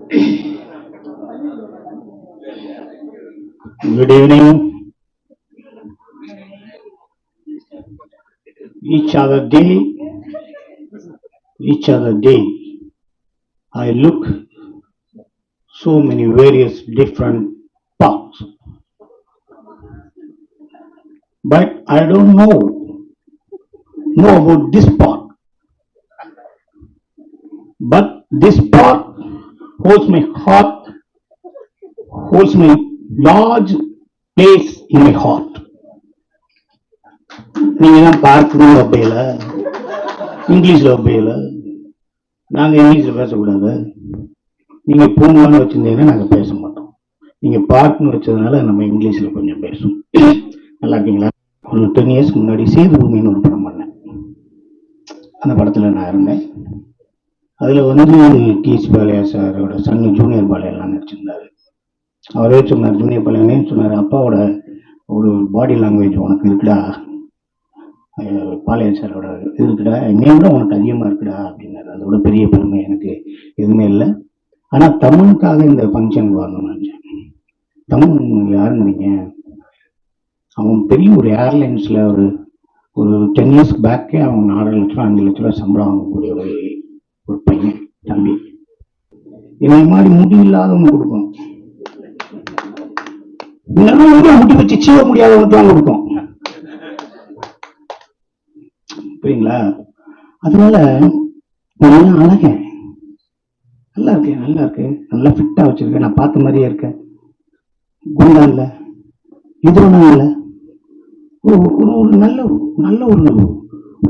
Good evening. Each other day, each other day, I look so many various different parts, but I don't know about this part. But this part holds my heart, holds my large place in my heart. நீங்க தான் பார்க்கணும் வைப்பையில இங்கிலீஷ்ல வைப்பையில நாங்க இங்கிலீஷ்ல பேசக்கூடாது. நீங்க பூங்கன்னு வச்சிருந்தீங்கன்னா நாங்க பேச மாட்டோம். நீங்க பார்க்னு வச்சதுனால நம்ம இங்கிலீஷ்ல கொஞ்சம் பேசுவோம். நல்லா இருக்கீங்களா? ஒரு 10 இயர்ஸ்க்கு முன்னாடி சேது பூமின்னு ஒரு படம் பண்ணேன். அந்த படத்துல நான் இருந்தேன். அதுல வந்து டிஎஸ் பாலையா சாரோட சன்னு ஜூனியர் பாலையெல்லாம் நடிச்சிருந்தாரு. அவரே சொன்னார், ஜூனியர் பாலையனே சொன்னார், அப்பாவோட ஒரு பாடி லாங்குவேஜ் உனக்கு இருக்குடா, பாலையா சாரோட இருக்குடா, என்னைய விட உனக்கு அதிகமாக இருக்குடா அப்படின்னாரு. அதோட பெரிய பெருமை எனக்கு எதுவுமே இல்லை. ஆனால் தமிழுக்காக இந்த ஃபங்க்ஷனுக்கு வரணும்னு நினச்சேன். தமிழ் யாருன்னு நினைங்க, அவன் பெரிய ஒரு ஏர்லைன்ஸில் ஒரு 10 இயர்ஸ்க்கு பேக்கே அவன் 4 லட்சம் 5 லட்ச ரூபா சம்பளம் வாங்கக்கூடிய ஒரு பையன் தம்பி. இந்த மாதிரி முடி இல்லாதவங்க கொடுக்கும், முடி வச்சு சீவ முடியாதவங்க தான் கொடுக்கும், புரியுங்களா? அதனால நான் அழக நல்லா இருக்கேன், நல்லா இருக்கு, நல்லா ஃபிட்டா வச்சிருக்கேன், நான் பார்த்த மாதிரியே இருக்கேன், குண்டா இல்ல, இது ஒன்றும் இல்லை, ஒரு நல்ல ஒரு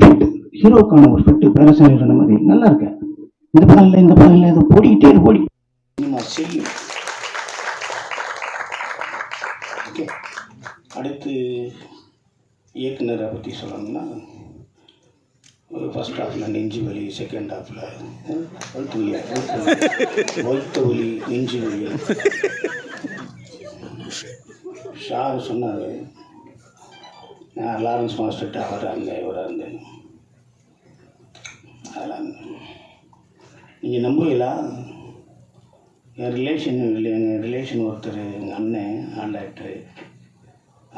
ஃபிட், ஹீரோக்கான ஒரு ஃபிட், பேரசாமி சொன்ன மாதிரி நல்லா இருக்கேன். இந்த படம் இல்லை அதை ஓடிக்கிட்டே ஓடி செய்யும். ஓகே, அடுத்து இயக்குனரை பற்றி சொல்லணும்னா, ஃபர்ஸ்ட் ஹாஃபில் நெஞ்சு வலி, செகண்ட் ஹாஃபில் வயிற்று வலி, நெஞ்சு வலி. ஷார் சொன்னார், நான் லாரன்ஸ் மாஸ்டர்கிட்ட அவராக இருந்தேன், இவராக இருந்தேன். அதெல்லாம் நீங்கள் நம்புவீங்களா? என் ரிலேஷன் ஒருத்தர், எங்கள் அண்ணன் ஆல் ஆக்டரு,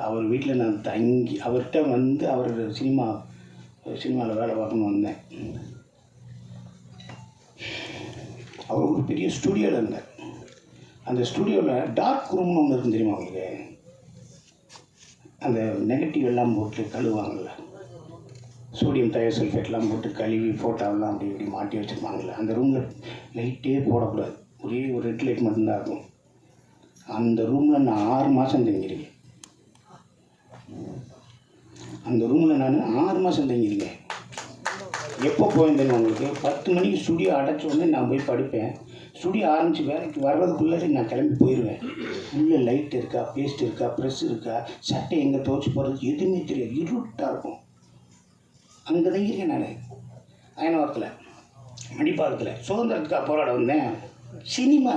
அவர் வீட்டில் நான் தங்கி அவர்கிட்ட வந்து அவர் சினிமாவில் வேலை பார்க்கணுன்னு வந்தேன். அவர் ஒரு பெரிய ஸ்டூடியோவில் இருந்தார். அந்த ஸ்டூடியோவில் டார்க் ரூம்னு ஒன்று இருக்கும் தெரியுமா உங்களுக்கு? அந்த நெகட்டிவ் எல்லாம் போட்டு கழுவாங்கள்ல, சோடியம் தயோசல்ஃபேட்லாம் போட்டு கழுவி ஃபோட்டோவெல்லாம் அப்படி இப்படி மாட்டி வச்சுருப்பாங்கள்ல, அந்த ரூமில் லைட்டே போடக்கூடாது, ஒரே ஒரு ரெட் லைட் மட்டும்தான் இருக்கும். அந்த ரூமில் நான் 6 மாதம் தங்கியிருக்கேன். அந்த ரூமில் நான் 6 மாதம் தங்கியிருக்கேன். எப்போ போயிருந்தேன்னு உங்களுக்கு, 10 மணிக்கு ஸ்டுடியோ அடைச்ச உடனே நான் போய் படுப்பேன். ஸ்டுடியோ ஆரம்பித்து வேலைக்கு வர்றதுக்குள்ளே நான் கிளம்பி போயிடுவேன். உள்ளே லைட் இருக்கா, பேஸ்ட் இருக்கா, ப்ரெஸ் இருக்கா, சட்டை எங்கே துவச்சி போடுறது எதுவுமே தெரியாது, இருட்டாக இருக்கும். அங்கே தங்கியிருக்கேன் நான். அயனவரத்தில், மடிப்பாளத்தில் சுதந்திரத்துக்காக போராட வந்தேன். சினிமா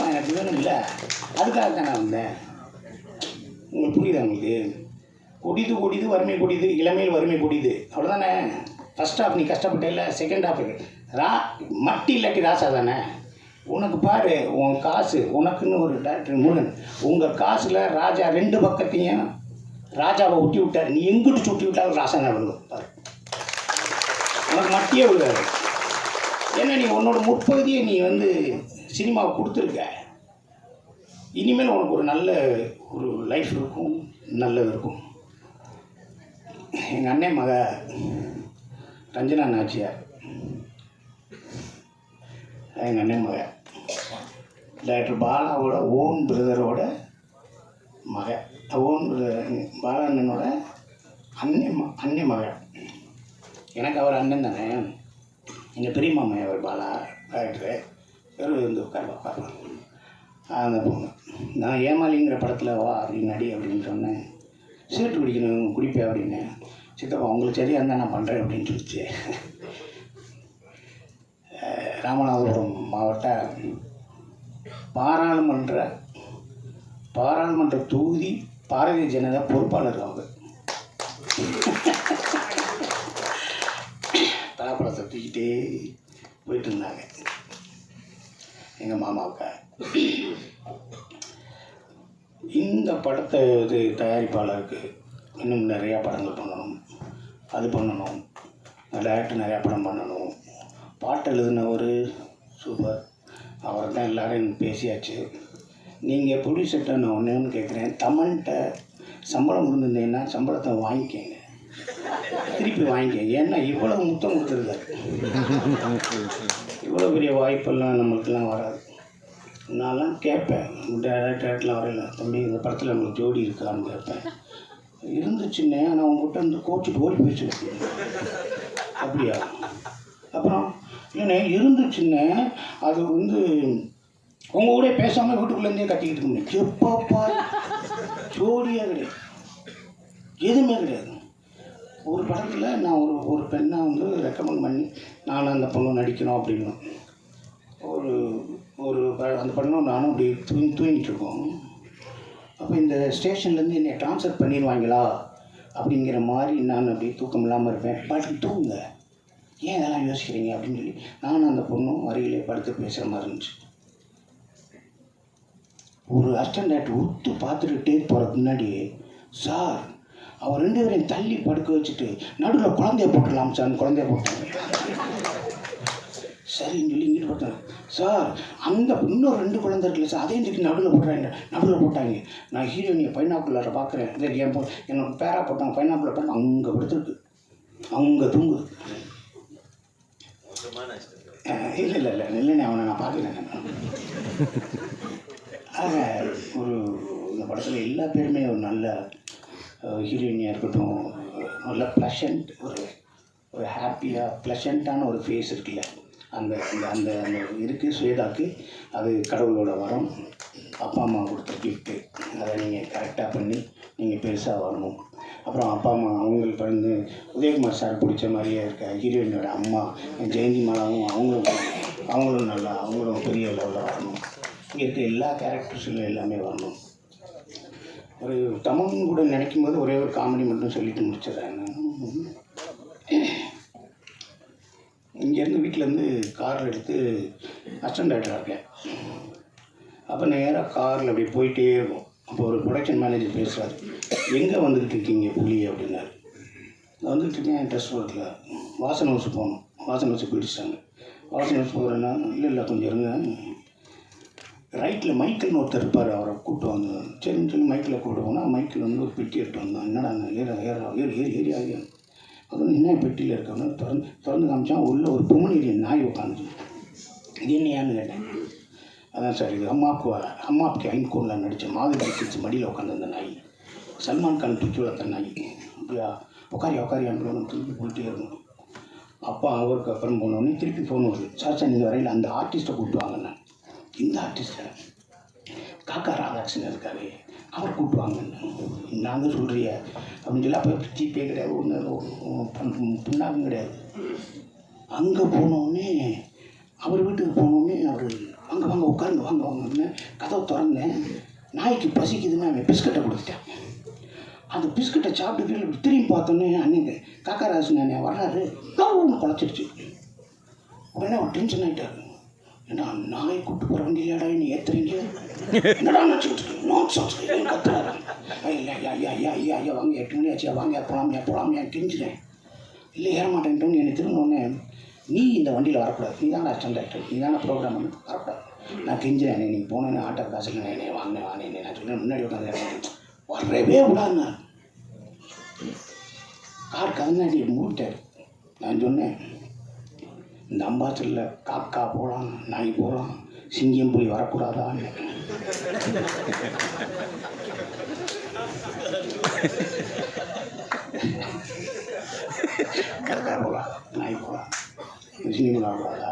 எனக்கு வேணும் இல்லை, அதுக்காக தான் நான் வந்தேன். உங்களுக்கு புரியுதா? உங்களுக்கு கொடிது வறுமை கொடிது, இளமையில் வறுமை கொடிது, அவ்வளோதானே. ஃபஸ்ட் ஹாஃப் நீ கஷ்டப்பட்ட இல்லை, செகண்ட் ஹாஃபுக்கு மட்டி இல்லாட்டி ராசா தானே. உனக்கு பாரு, உன் காசு உனக்குன்னு ஒரு டாக்டர் முருகன், உங்கள் காசில் ராஜா 2 பக்கத்தையும் ராஜாவை ஒட்டி விட்டார். நீ எங்கிட்டு சுட்டி விட்டாலும் ராசா தான் விழுகும் பாரு, உனக்கு மட்டியே விழுகாது. ஏன்னா நீ உன்னோட முற்பகுதியை நீ வந்து சினிமாவை கொடுத்துருக்க. இனிமேல் உனக்கு ஒரு நல்ல ஒரு லைஃப் இருக்கும், நல்லது இருக்கும். எங்கள் அண்ணன் மக ரஞ்சனா நாச்சியார், எங்கள் அண்ணன் மக டாக்டர் பாலாவோட ஓன் பிரதரோட மக, ஓன் பிரதர் பாலண்ணனோட அண்ணன் மக. எனக்கு அவர் அண்ணன் தானே. எங்கள் பெரிய மாமா அவர் பாலா டாக்டரு, வெறும் இருந்து உட்காருவா. அந்த பொண்ணு, நான் ஏமாலிங்கிற படத்தில் வா அப்படின்னு நடி அப்படின்னு சொன்னேன். சீட்டு குடிக்கணும், குடிப்பேன் அப்படின்னு. சித்தப்பா உங்களுக்கு சரியாக இருந்தால் நான் பண்ணுறேன் அப்படின்னு சொல்லிச்சு. ராமநாதபுரம் மாவட்ட பாராளுமன்ற தொகுதி பாரதிய ஜனதா பொறுப்பாளர் அவங்க. பலாப்பழத்தை தூக்கிட்டே போயிட்டு இருந்தாங்க எங்கள் மாமாவுக்கு. இந்த படத்தை இது தயாரிப்பாளருக்கு இன்னும் நிறையா படங்கள் பண்ணணும், அது பண்ணணும், டேரக்டர் நிறையா படம் பண்ணணும், பாட்டு எழுதினவர் சூப்பர், அவரை தான் எல்லோரும் பேசியாச்சு. நீங்கள் ப்ரொடியூசர்கிட்ட நான் ஒன்று கேட்குறேன், தமன்கிட்ட சம்பளம் இருந்திருந்தீங்கன்னா சம்பளத்தை வாங்கிக்கங்க, திருப்பி வாங்கிக்கங்க. ஏன்னா இவ்வளோ முத்தம் கொடுத்துருக்காரு, இவ்வளோ பெரிய வாய்ப்பெல்லாம் நம்மளுக்கெல்லாம் வராது. நான்லாம் கேட்பேன், டேரக்டர்லாம் வரையில, தம்பி இந்த படத்தில் நம்மளுக்கு ஜோடி இருக்கான்னு கேட்பேன். இருந்துச்சுன்னே ஆனால் உங்ககிட்ட வந்து கோச்சிட்டு ஓடி போயிடுச்சு. அப்படியா? அப்புறம் இல்லைண்ணே இருந்துச்சுன்னே அது வந்து உங்கள் கூட பேசாமல் வீட்டுக்குள்ளேருந்தே கட்டிக்கிட்டு இருந்தேன். எப்பப்பா ஜோடியாக கிடையாது, எதுவுமே கிடையாது. ஒரு படத்தில் நான் ஒரு பெண்ணை வந்து ரெக்கமெண்ட் பண்ணி நானும் அந்த பொண்ணு நடிக்கணும் அப்படின்னு ஒரு அந்த பொண்ணும் நானும் அப்படி தூங்கிட்டு இருக்கோம். அப்போ இந்த ஸ்டேஷன்லேருந்து என்னை ட்ரான்ஸ்ஃபர் பண்ணிடுவாங்களா அப்படிங்கிற மாதிரி நான் அப்படி தூக்கம் இல்லாமல் இருப்பேன். படுத்து தூங்குங்க, ஏன் இதெல்லாம் யோசிக்கிறீங்க அப்படின்னு சொல்லி நானும் அந்த பொண்ணும் வரையிலே படுத்து பேசுகிற மாதிரி இருந்துச்சு. ஒரு அசிஸ்டன்ட் டேரக்டர் உத்து பார்த்துட்டு டேக் போகிறதுக்கு முன்னாடி, சார் அவர் 2 பேரையும் தள்ளி படுக்க வச்சுட்டு நடுவில் குழந்தைய போட்டுடலாம் சார், குழந்தைய போட்டாங்க. சரின்னு சொல்லி இங்கிட்டு போட்டாங்க. சார் அந்த இன்னொரு 2 குழந்தை இருக்குல்ல சார், அதையும் தூக்கி நடுவில் போட்டாங்க. நான் ஹீரோயினியை பைனாக்குள்ளார பார்க்குறேன். சரி எனக்கு பேரா போட்டாங்க, பைனாக்குள்ளே போட்டாங்க, அங்கே படுத்துருக்கு, அங்கே தூங்குது. இல்லை இல்லைண்ணே, அவனை நான் பார்க்குறேன். ஆக இந்த படத்தில் எல்லா பேருமே ஒரு நல்ல ஹீரோயினியாக இருக்கட்டும், நல்ல ப்ளஷண்ட், ஒரு ஹாப்பியாக ப்ளஷண்ட்டான ஒரு ஃபேஸ் இருக்குல்ல, அந்த அந்த அந்த இருக்குது ஸ்வேதாக்கு. அது கடவுளோட வரம், அப்பா அம்மா கொடுத்த கிஃப்ட்டு. அதை நீங்கள் கரெக்டாக பண்ணி நீங்கள் பெருசாக வரணும். அப்புறம் அப்பா அம்மா அவங்களுக்கு வந்து உதயகுமார் சார் பிடிச்ச மாதிரியே இருக்க ஹீரோயினோட அம்மா ஜெயந்தி மாலாவும் அவங்களும் நல்லா, அவங்களும் பெரிய லெவலில் வரணும். இங்கே இருக்க எல்லா கேரக்டர்ஸும் எல்லாமே வரணும். ஒரு தமன் கூட நினைக்கும் போது ஒரே ஒரு காமெடி மட்டும் சொல்லிட்டு முடிச்சிடுறாங்க. இங்கேருந்து வீட்டிலேருந்து காரில் எடுத்து அசிஸ்டன்ட் டைரக்டராக இருக்கேன். அப்போ நேராக காரில் அப்படி போயிட்டே இருக்கும். அப்போ ஒரு ப்ரொடக்ஷன் மேனேஜர் பேசுகிறாரு, எங்கே வந்துக்கிட்டு இருக்கீங்க புள்ளி அப்படின்னாரு. நான் வந்துக்கிட்டு இருக்கேன் ட்ரெஸ் ஒர்க்கில், வாசன் ஹவுஸ் போகணும். வாசன் ஹவுஸ் பிடிச்சிட்டாங்க. வாசன் ஹவுஸ் போகிறேன்னா இல்லை கொஞ்சம் இருங்க, ரைட்டில் மைக்கிள்னு ஒருத்தர் இருப்பார், அவரை கூப்பிட்டு வந்தேன். சரின்னு சொல்லி மைக்கில் கூப்பிட்டு போனால் மைக்கில் வந்து ஒரு பெட்டி எடுத்து வந்தான். என்னடா ஏரியா அது என்ன பெட்டியில் இருக்கான்னு திறந்து காமிச்சான். உள்ள ஒரு பொம்மனேரியன் நாய் உட்காந்துச்சு. இது என்னையான்னு கேட்டேன். அதான் சார் இது அம்மாவுக்கு ஐன்கோனில் நடித்த மாதிரி கிச்சு மடியில் உட்காந்து நாய், சல்மான் கான் தூக்கி வளர்த்த நாய். அப்படியா உட்காரியான்னு திருப்பி போயிட்டே இருக்கணும். அப்பா அவருக்கு அப்புறம் போனோடனே திருப்பி ஃபோன் வருது, சார் நீங்கள் வரையில் அந்த ஆர்டிஸ்ட்டை கூப்பிட்டு வாங்கண்ணா. இந்த ஆர்டிஸ்ட்டை காக்கா ராதாகிருஷ்ணன் இருக்காரு, அவர் கூப்பிடுவாங்கன்னு. நாங்கள் சொல்கிறிய அப்படின்னு சொல்லி அப்போ ஜிபே கிடையாது, ஒன்று புண்ணாகும் கிடையாது. அங்கே போனோடனே அவர் வீட்டுக்கு போனோடனே அவர் வாங்க உட்காருங்க வாங்கன்னு கதவை திறந்தேன். நாய்க்கு பசிக்குதுன்னு அவன் பிஸ்கட்டை கொடுத்துட்டேன். அந்த பிஸ்கட்டை சாப்பிட்டு இப்படி திரும்பி பார்த்தோன்னே அன்னைக்கு காக்கா ராதாகிருஷ்ணன் வர்றாரு, ஒன்று குழச்சிருச்சு. உடனே அவர் டென்ஷன் ஆகிட்டார். ஏன்னா நாய் கூப்பிட்டு போகிற வண்டியிலடா நீ ஏற்றுறீங்க, என்னடா நினச்சிக்கிட்டு கத்துறாரு. ஐயா வாங்க 8 மணி ஆச்சியா, வாங்க போகலாமியா கெஞ்சினேன். இல்லை ஏற மாட்டேன்ட்டோன்னு என்னை திரும்பினோடனே, நீ இந்த வண்டியில் வரக்கூடாது, நீ தானே அசிஸ்டன்ட் டைரக்டர், நீ தானே ப்ரோக்ராம் பண்ணி வரக்கூடாது. நான் கெஞ்சினேன், நீங்கள் போனேன்னு ஆட்டோ காசில் என்னை வாங்கினேன் நான் சொன்னேன். முன்னாடி உட்காந்து வரவே விடாதுண்ணா. கார் கதனாடி மூட்டார். நான் சொன்னேன், இந்த அம்பாசலில் காக்கா போகலாம், நாய் போகலாம், சிங்கம் புலி வரக்கூடாதான்னு. காக்கா போகலாம், நாய் போகலாம், சிங்கம் வரக்கூடாதா.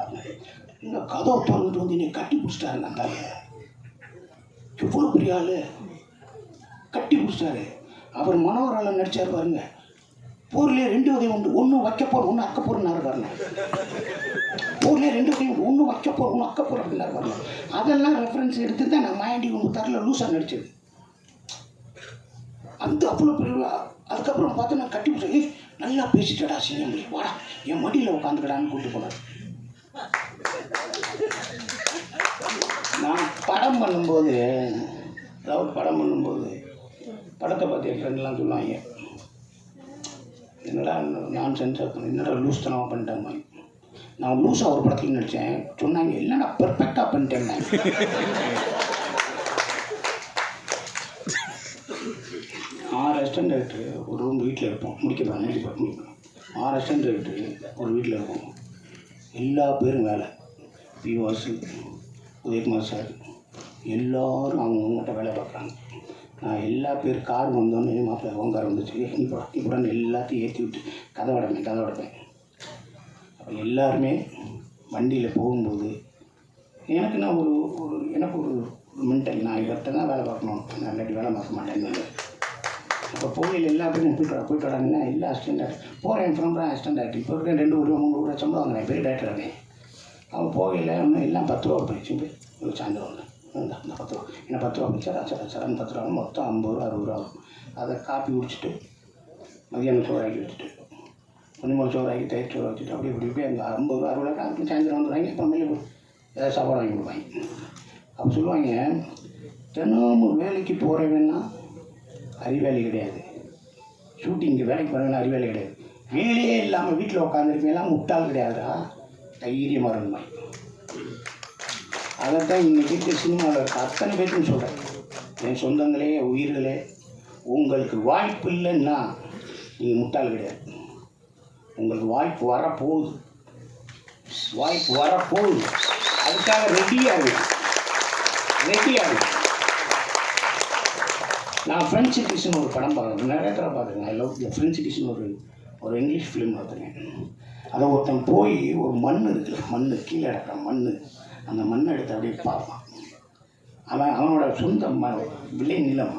இந்த கதவை திறந்துட்டு வந்து என்னை கட்டி பிடிச்சிட்டாரு. அந்த எவ்வளோ பெரிய ஆள் கட்டி பிடிச்சிட்டாரு. அவர் மனோகரால் நடித்தார் பாருங்க. போர்லேயே 2 உதயம் உண்டு, ஒன்று வைக்கப்போர் ஒன்று அக்கப்போர்னாரு பாருங்க. போர்லேயே 2 உதயம், ஒன்று வைக்கப்போர் ஒன்று அக்கப்போர் அப்படின்னாரு பாருங்க. அதெல்லாம் ரெஃபரன்ஸ் எடுத்து தான் நான் மாயாண்டி ஒன்று தரல லூஸாக நடிச்சது. அந்த அவ்வளோ பெரிய. அதுக்கப்புறம் பார்த்து நான் கட்டி பிடிச்சேன். நல்லா பேசிட்டடா சிங்கம், வாடா என் மடியில் உட்காந்துக்கடான்னு கூப்பிட்டு போனார். படம் பண்ணும்போது படத்தை பற்றி என் ஃப்ரெண்ட்லாம் சொல்லுவாங்க, என்னடா நான் சென்சார் என்னடா லூஸ் தனமாக பண்ணிட்டேன். நான் லூஸாக ஒரு படத்தில் நடித்தேன், சொன்னாங்க இல்லைடா பெர்ஃபெக்டாக பண்ணிட்டேன். 6 அசிஸ்டன்ட் டைரக்டர் ஒரு ரூம் வீட்டில் இருப்போம், முடிக்கப்போம் 6 அசிஸ்டன்ட் டைரக்டர் ஒரு வீட்டில் இருப்போம். எல்லா பேரும் வேலை, பிவாசு, உதயகுமார் சார் எல்லோரும் அவங்ககிட்ட வேலை பார்க்குறாங்க. நான் எல்லா பேர் கார் வந்தோன்னே மாப்பிள்ளை ஓங்கார் வந்துச்சு, இப்போ எல்லாத்தையும் ஏற்றி விட்டு கதை உடைப்பேன். அப்போ எல்லாருமே வண்டியில் போகும்போது எனக்கு ஒரு மென்டல், நான் இவர்கிட்ட தான் வேலை பார்க்கணும், நான் இல்லாட்டி வேலை பார்க்க மாட்டேன்னு. இப்போ போகையில் எல்லா பேரும் போயிட்டு வராங்கன்னா எல்லா அசிஸ்டன்ட் போகிறேன் ஃப்ரெண்டாக அசிஸ்டன்ட் ஆகிட்டு இப்போ இருக்கேன் 2 ரூபா 3 ரூபா சம்பளம் வாங்குறேன், பெரிய டேரக்டர் இருக்கேன். அவங்க போகையில் ஒன்றும் எல்லாம் 10 ரூபா போயிடுச்சு, ஒரு சாயந்தரம் இந்த 10 ரூபா என்ன 10 ரூபா போயிடுச்சா சரண் 10 ரூபா மொத்தம் 50 ரூபா 60 ரூபா ஆகும். அதை காப்பி குடிச்சிட்டு மதியானம் சோறாக்கி வச்சுட்டு கொஞ்சம் சோறாக்கி தயிர் சோறு வச்சுட்டு அப்படி அந்த 50 ரூபா 60 ரூபா அப்படி சாயந்தரம் வந்துடுவாங்க. இப்போ மேலே ஏதாவது சாப்பாடு வாங்கி கொடுப்பாங்க. அப்போ சொல்லுவாங்க, தினமும் வேலைக்கு போகிறவன்னா அறிவாளி கிடையாது, ஷூட்டிங்கு வேலைக்கு போகிறவங்க அறிவாளி கிடையாது, வேலையே இல்லாமல் வீட்டில் உட்காந்துருக்கீங்கலாம் முட்டாள் கிடையாதுடா, தைரியமாக இருக்குமா. அதைத்தான் இன்றைக்கி இருக்க சினிமாவில் இருக்க அத்தனை பேருக்குன்னு சொல்கிறேன். என் சொந்தங்களே, உயிர்களே, உங்களுக்கு வாய்ப்பு இல்லைன்னா நீங்கள் முட்டாள் கிடையாது. உங்களுக்கு வாய்ப்பு வரப்போகுது, அதுக்காக ரெடியாக இருக்கு. நான் ஃப்ரெண்ட் சிட்டிஸ்னு ஒரு படம் பார்க்குறேன், நிறைய தடவை பார்த்துருக்கேன். ஐ லவ் ஃப்ரெண்ட் சிட்டிஸ்னு ஒரு இங்கிலீஷ் ஃபிலிம் பார்த்துருக்கேன். அதை ஒருத்தன் போய் ஒரு மண் இருக்குல்ல, கீழே கிடக்கிற மண், அந்த மண்ணை எடுத்து அப்படியே பார்ப்பான். அவனோட சொந்த விளைநிலம்,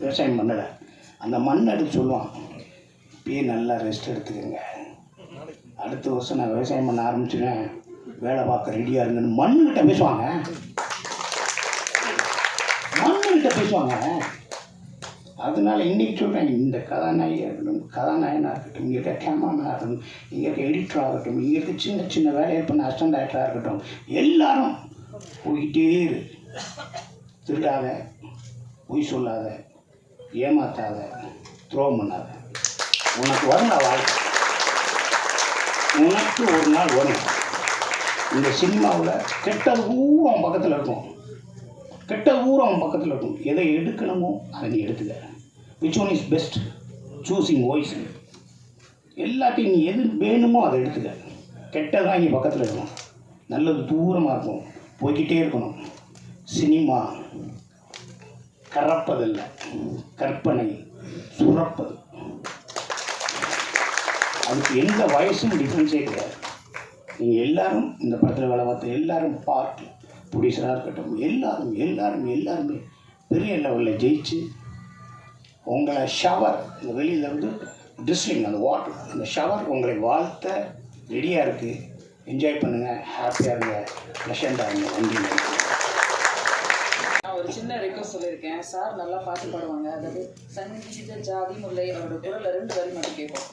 விவசாயம் பண்ணலை, அந்த மண்ணை எடுத்து சொல்லுவான், இப்பயே நல்லா ரெஸ்ட் எடுத்துக்கோங்க, அடுத்த வருஷம் நான் விவசாயம் பண்ண ஆரம்பிச்சுவேன், வேலை பார்க்க ரெடியாக இருங்கன்னு மண்ணுக்கிட்ட பேசுவாங்க. அதனால இன்றைக்கி சொல்கிறேன், இந்த கதாநாயகியாக இருக்கட்டும், இங்கே இருக்க கேமராமேனாக இருக்கட்டும், இங்கே இருக்க எடிட்டராக இருக்கட்டும், இங்கே இருக்க சின்ன வேலையை பண்ண அசிஸ்டன்ட் டைரக்டராக இருக்கட்டும், எல்லாரும் போய்கிட்டே இரு. திருடாத, பொய் சொல்லாத, ஏமாத்தாத, துரோகம் பண்ணாத. உனக்கு வரும் வாழ்க்கை, உனக்கு ஒரு நாள் வரும். இந்த சினிமாவில் கெட்டது பூரா அவன் பக்கத்தில் இருக்கும், எதை எடுக்கணுமோ அதை நீ எடுத்துக்க. Which one is best, choosing voice. எல்லாத்தையும் நீ எது வேணுமோ அதை எடுத்துக்க. கெட்டதான் இங்கே பக்கத்தில் இருக்கணும், நல்லது தூரமாக இருக்கும், போய்கிட்டே இருக்கணும். சினிமா கறப்பதில்லை, கற்பனை சுரப்பது. அதுக்கு எந்த வயசும் டிஃப்ரென்ஸே கிடையாது. நீங்கள் எல்லாரும் இந்த படத்தில் வேலை பார்த்து எல்லாரும் பார்த்து ப்ரொடியூசராக இருக்கட்டும், எல்லாருமே பெரிய லெவலில் ஜெயிச்சு உங்களை ஷவர், இந்த வெளியில் இருந்து ட்ரிஸ்லிங் அந்த வாட்டர், அந்த ஷவர் உங்களை வாழ்த்த ரெடியாக இருக்குது. என்ஜாய் பண்ணுங்கள், ஹாப்பியாக இருங்க, ப்ளஷண்டாக இருங்க. நன்றி. நான் ஒரு சின்ன ரெக்வஸ்ட் சொல்லியிருக்கேன். சார் நல்லா பாட்டு பாடுவாங்க, அதாவது சங்கீத ஜாதி முல்லை அவரோட குரலில் 2 வரி மட்டும் கேட்போம்.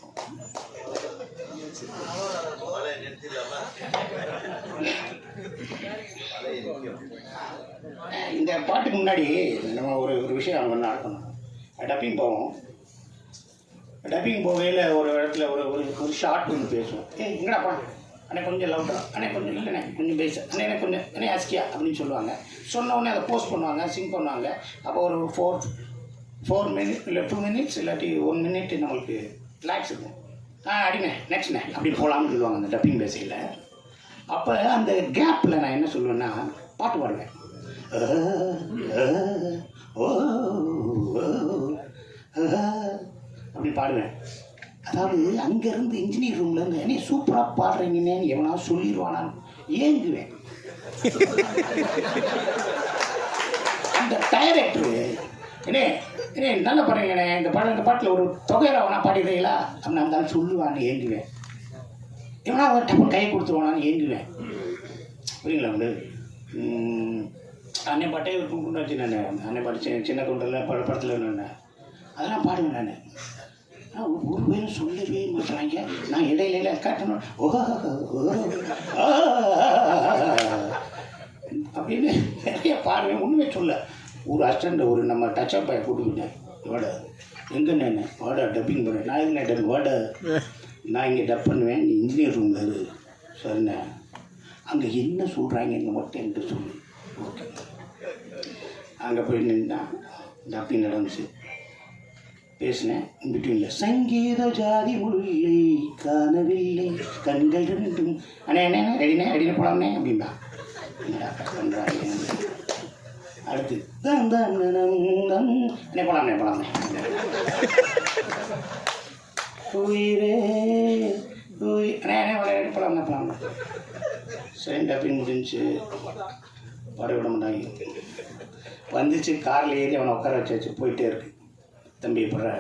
இந்த பாட்டுக்கு முன்னாடி நம்ம ஒரு விஷயம் அவங்க நடக்கணும். டப்பிங் போவோம். டப்பிங் போகையில் ஒரு இடத்துல ஒரு ஷார்ட் ஒன்று பேசுவோம். எங்கடாப்பா அண்ணே கொஞ்சம் லவுடா, அண்ணே கொஞ்சம் இல்லைண்ணே கொஞ்சம் பேச, அண்ணே கொஞ்சம் அண்ணே அஸ்கியா அப்படின்னு சொல்லுவாங்க. சொன்ன உடனே அதை போஸ்ட் பண்ணுவாங்க, சிங் பண்ணுவாங்க. அப்போ ஒரு 4 மினிட் இல்லை 2 மினிட்ஸ் இல்லாட்டி 1 மினிட் நம்மளுக்கு ரிலாக்ஸ் இருக்கும். அடிண்ணே நெக்ஸ்ட்ண்ணே அப்படின்னு போகலாம்னு சொல்லுவாங்க அந்த டப்பிங் பேசையில். அப்போ அந்த கேப்பில் நான் என்ன சொல்லுவேன்னா பாட்டு பாடுவேன். அப்படி பாடுவேன். அதாவது அங்கேருந்து இன்ஜினியர் ரூம்லேருந்து என்ன சூப்பராக பாடுறீங்கன்னு எவனாவது சொல்லிடுவானான்னு ஏங்குவேன். அந்த டைரக்டரு என்ன நல்லா பாடுறீங்கண்ணே, இந்த பாட்டில் ஒரு தொகையில வேணா பாடிடுறீங்களா அப்படின்னு இருந்தாலும் சொல்லுவான்னு ஏங்குவேன். எவனா ஒரு டப்பு கையை கொடுத்துருவானான்னு ஏங்குவேன். புரியுங்களா? வந்து அன்னை பாட்டே ஒரு கும்பிட்டு வச்சு நான் அன்னை பாட்டு சின்ன குண்டில் படத்தில் நான் அதெல்லாம் பாடுவேன். நான் ஒரு பேரும் சொல்லவே மாட்டுறாங்க. நான் இடையில காட்டணும் அப்படின்னு நிறைய பாடுவேன். லைஃப்பில் ஒரு அசிஸ்டண்ட் ஒரு நம்ம டச்சப் பையன் கூப்பிட்டுக்கிட்டேன். வாடா எங்கே நான் வாடா டப்பிங் பண்ணுறேன். நான் எதுனா டப் வாடா நான் இங்கே டப் பண்ணுவேன், நீ இன்ஜினியர் ரூமில் இரு. சரிண்ணே, அங்கே என்ன சொல்கிறாங்கன்னு மட்டும் என்கிட்ட சொல்லு. ஓகே. அங்கே போய் நின்னா டப்பிங் நடந்துச்சு. பேசினேன். பிட்வீனில் சங்கீத ஜாதி முல்லை காணவில்லை கண்கள் ரெண்டும் அண்ணே அண்ணே ரெடினே போலாம்ண்ணே அப்படின்னா என்னடா பண்ணுறாங்க. அடுத்து அண்ணே போலாம்ண்ணே உயிரே அண்ணே விளையாடி போலாம்ண்ணே. சரி டப்பிங் முடிஞ்சு பாட விட மாட்டாங்க. வந்துச்சு காரில் ஏறி அவனை உட்கார வச்சாச்சு. போயிட்டே இருக்கு. தம்பி எப்படா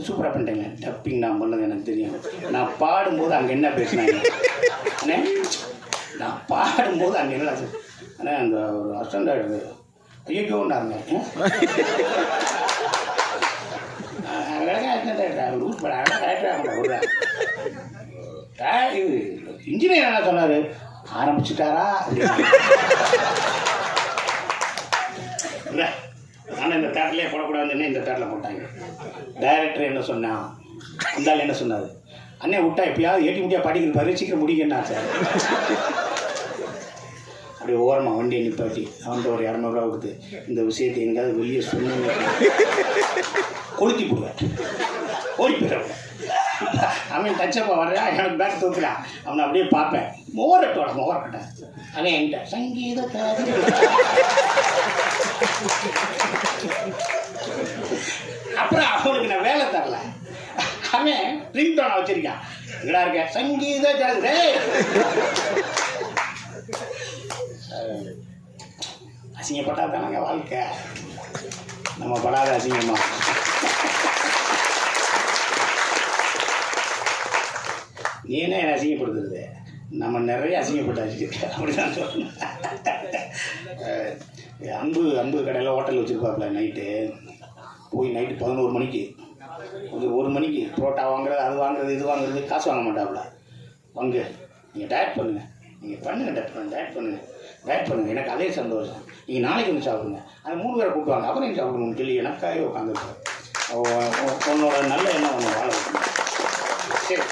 சூப்பராக பண்ணிட்டேங்க. டப்பிங் நான் பண்ணது எனக்கு தெரியும். நான் பாடும்போது அங்கே என்ன பேசினாங்க அண்ணே, நான் பாடும்போது அங்கே என்ன அண்ணே அந்த ஒரு அசிஸ்டண்ட் ஆகிடுது ஐயோண்டாருங்க இது இன்ஜினியர் என்ன சொன்னார் ஆரம்பிச்சுட்டாரா இல்லை. ஆனால் இந்த தேட்டர்லேயே போடக்கூடாதுன்னு இந்த தேட்டரில் போட்டாங்க. டைரக்டர் என்ன சொன்னான், அந்த ஆள் என்ன சொன்னார், அண்ணே விட்டா எப்பயாவது ஏட்டி முடியா படிக்கிறது பாரு சீக்கிரம் முடிக்கன்னா சார். அப்படியே ஓரமாக வண்டியை நிப்பாட்டி அவன்கிட்ட ஒரு 200 ரூபா கொடுத்து இந்த விஷயத்தை எங்கேயாவது வெளியே சொன்னீங்க கொளுத்தி போடுவேன் ஓடி போயிடுவேன். அவன் டச்சப்பா வர்றான், எனக்கு பேக் தூக்குறான். அவனை அப்படியே பார்ப்பேன். மோரட்டேன் அவன் என்கிட்ட சங்கீத அப்புறம் அவனுக்கு நான் வேலை தரல. அவன் ரிங் டோனை வச்சிருக்கான். எங்கடா இருக்க சங்கீத ஜாதி. அசிங்கப்பட்டா தானங்க வாழ்க்கை, நம்ம படாத அசிங்கமா. நீ என்ன என்னை அசிங்கப்படுத்துறது, நம்ம நிறைய அசிங்கப்பட்டாச்சு அப்படிதான் சொல்லணும். அன்பு கடையில் ஹோட்டல் வச்சுருப்பாப்புல. நைட்டு போய் நைட்டு 11 மணிக்கு 1 மணிக்கு புரோட்டா வாங்குறது அது வாங்குறது இது வாங்குறது காசு வாங்க மாட்டாப்புல. வாங்க நீங்கள் டயட் பண்ணுங்கள், நீங்கள் பண்ணுங்கள் டயட் பண்ணுங்கள் எனக்கு அதே சந்தோஷம். நீங்கள் நாளைக்கு வந்து சாப்பிடுங்க. அது 3 பேரை கூப்பிடுவாங்க. அப்புறம் நீங்கள் சாப்பிடணும்னு சொல்லி எனக்காக உட்காந்துருக்கேன். உன்னோட நல்ல எண்ணம் ஒன்று வாழ வைக்கணும். சரி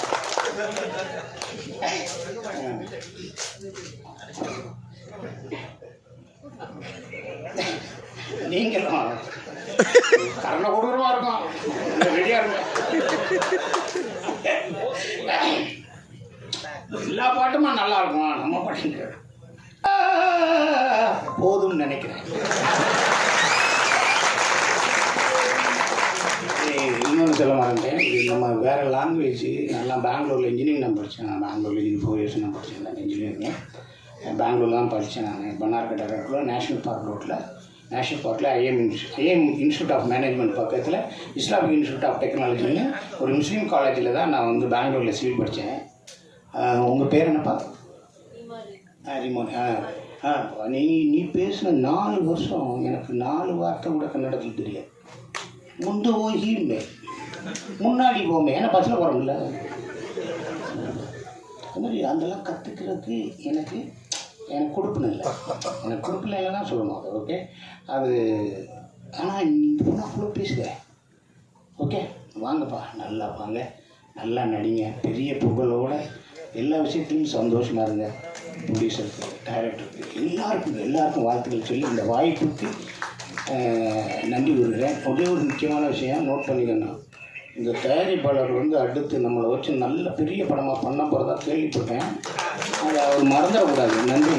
நீங்களும் கரண கொடூரமா இருக்கும். ரெடியா இருக்கும். எல்லா பாட்டுமா நல்லா இருக்கும். நம்ம பாட்டு போதும்னு நினைக்கிறேன். இன்னொன்று சொல்ல மாட்டேன். இது நம்ம வேறு லாங்குவேஜ். நல்லா பெங்களூரில் இன்ஜினியரிங் நான் படித்தேன். நான் பெங்களூரில் இன்ஜினியரிங் 4 இயர்ஸ் நான் படித்தேன். நான் இன்ஜினியரிங்க பெங்களூரில் தான் படித்தேன். நான் பன்னார்கட்டை ரோட்டில் நேஷ்னல் பார்க் ரோட்டில் ஐஎம் இன்ஸ்டியூட் ஆஃப் மேனேஜ்மெண்ட் பக்கத்தில் இஸ்லாமிக் இன்ஸ்டியூட் ஆஃப் டெக்னாலஜின்னு ஒரு முஸ்லீம் காலேஜில் தான் நான் வந்து பெங்களூரில் சிவில் படித்தேன். உங்கள் பேர் என்னப்பா? ரிமோன். நீ பேசின 4 வருஷம் எனக்கு 4 வார்த்தை கூட கன்னடத்தில் தெரியாது. முந்து போகிமே முன்னாடி போமே ஏன்னா பஸ்ஸில் போகிறோம்ல. அது மாதிரி அதெல்லாம் கற்றுக்கிறதுக்கு எனக்கு கொடுப்பின இல்லை. எனக்கு கொடுப்பின இல்லை தான் சொல்லணும். அது ஓகே. அது ஆனால் நீ அவ்வளோ பேசுகிறேன். ஓகே வாங்கப்பா, நல்லா வாங்க, நல்லா நடிங்க, பெரிய புகழோட எல்லா விஷயத்துலையும் சந்தோஷமாக இருங்க. ப்ரொடியூசருக்கு, டைரக்டருக்கு, எல்லாருக்கும் வாழ்த்துக்கள் சொல்லி இந்த வாய்ப்புக்கு நன்றி கூறுகிறேன். ஒரே ஒரு முக்கியமான விஷயம் நோட் பண்ணிக்கணும். இந்த தயாரிப்பாளர் வந்து அடுத்து நம்மளை வச்சு நல்ல பெரிய படமாக பண்ண போகிறதா கேள்விப்பட்டேன். அதை அவர் மறந்துடக்கூடாது. நன்றி.